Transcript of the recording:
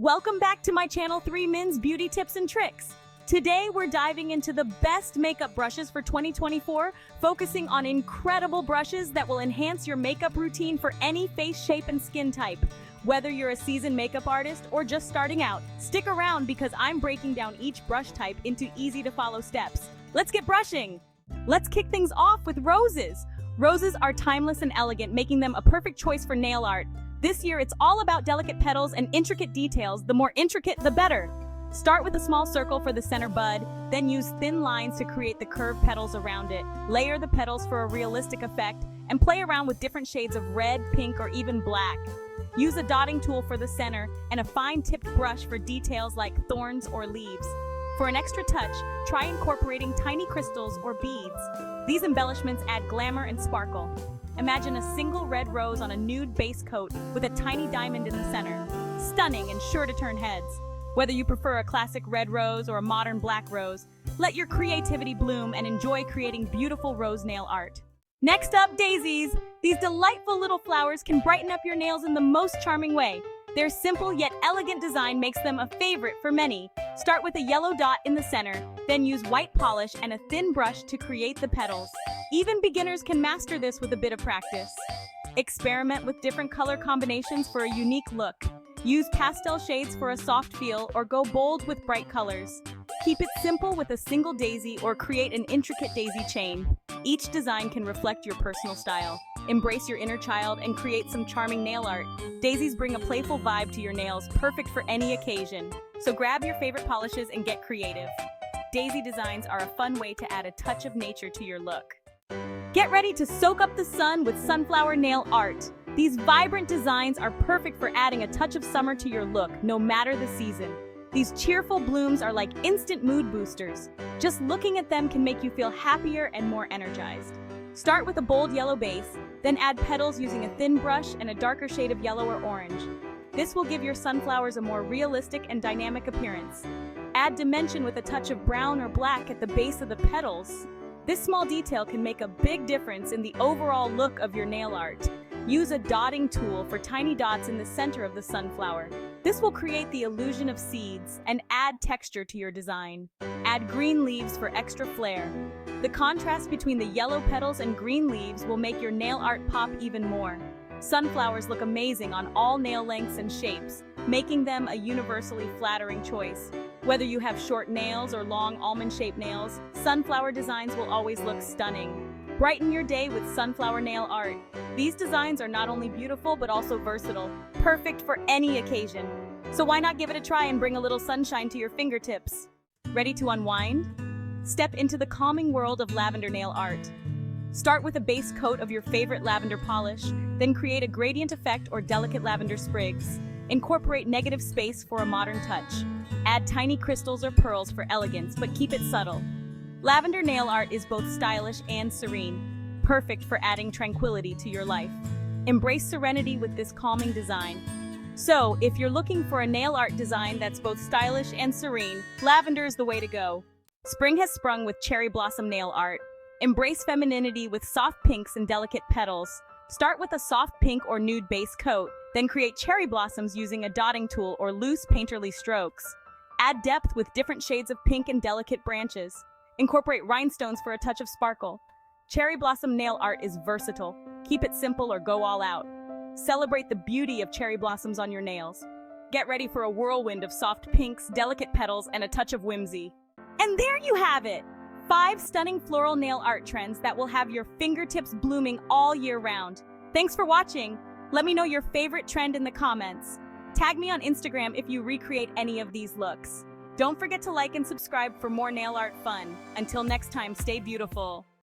Welcome back to my channel 3Min's Beauty Tips and Tricks. Today we're diving into the best makeup brushes for 2024, focusing on incredible brushes that will enhance your makeup routine for any face shape and skin type. Whether you're a seasoned makeup artist or just starting out, stick around because I'm breaking down each brush type into easy-to-follow steps. Let's get brushing! Let's kick things off with roses. Roses are timeless and elegant, making them a perfect choice for nail art. This year, it's all about delicate petals and intricate details. The more intricate, the better. Start with a small circle for the center bud, then use thin lines to create the curved petals around it. Layer the petals for a realistic effect, and play around with different shades of red, pink, or even black. Use a dotting tool for the center and a fine-tipped brush for details like thorns or leaves. For an extra touch, try incorporating tiny crystals or beads. These embellishments add glamour and sparkle. Imagine a single red rose on a nude base coat with a tiny diamond in the center. Stunning and sure to turn heads. Whether you prefer a classic red rose or a modern black rose, let your creativity bloom and enjoy creating beautiful rose nail art. Next up, daisies. These delightful little flowers can brighten up your nails in the most charming way. Their simple yet elegant design makes them a favorite for many. Start with a yellow dot in the center, then use white polish and a thin brush to create the petals. Even beginners can master this with a bit of practice. Experiment with different color combinations for a unique look. Use pastel shades for a soft feel or go bold with bright colors. Keep it simple with a single daisy or create an intricate daisy chain. Each design can reflect your personal style. Embrace your inner child and create some charming nail art. Daisies bring a playful vibe to your nails, perfect for any occasion. So grab your favorite polishes and get creative. Daisy designs are a fun way to add a touch of nature to your look. Get ready to soak up the sun with sunflower nail art. These vibrant designs are perfect for adding a touch of summer to your look, no matter the season. These cheerful blooms are like instant mood boosters. Just looking at them can make you feel happier and more energized. Start with a bold yellow base, then add petals using a thin brush and a darker shade of yellow or orange. This will give your sunflowers a more realistic and dynamic appearance. Add dimension with a touch of brown or black at the base of the petals. This small detail can make a big difference in the overall look of your nail art. Use a dotting tool for tiny dots in the center of the sunflower. This will create the illusion of seeds and add texture to your design. Add green leaves for extra flair. The contrast between the yellow petals and green leaves will make your nail art pop even more. Sunflowers look amazing on all nail lengths and shapes, making them a universally flattering choice. Whether you have short nails or long almond-shaped nails, sunflower designs will always look stunning. Brighten your day with sunflower nail art. These designs are not only beautiful but also versatile, perfect for any occasion. So why not give it a try and bring a little sunshine to your fingertips? Ready to unwind? Step into the calming world of lavender nail art. Start with a base coat of your favorite lavender polish, then create a gradient effect or delicate lavender sprigs. Incorporate negative space for a modern touch. Add tiny crystals or pearls for elegance, but keep it subtle. Lavender nail art is both stylish and serene, perfect for adding tranquility to your life. Embrace serenity with this calming design. So, if you're looking for a nail art design that's both stylish and serene, lavender is the way to go. Spring has sprung with cherry blossom nail art. Embrace femininity with soft pinks and delicate petals. Start with a soft pink or nude base coat, then create cherry blossoms using a dotting tool or loose painterly strokes. Add depth with different shades of pink and delicate branches. Incorporate rhinestones for a touch of sparkle. Cherry blossom nail art is versatile. Keep it simple or go all out. Celebrate the beauty of cherry blossoms on your nails. Get ready for a whirlwind of soft pinks, delicate petals, and a touch of whimsy. And there you have it! 5 stunning floral nail art trends that will have your fingertips blooming all year round. Thanks for watching. Let me know your favorite trend in the comments. Tag me on Instagram if you recreate any of these looks. Don't forget to like and subscribe for more nail art fun. Until next time, stay beautiful.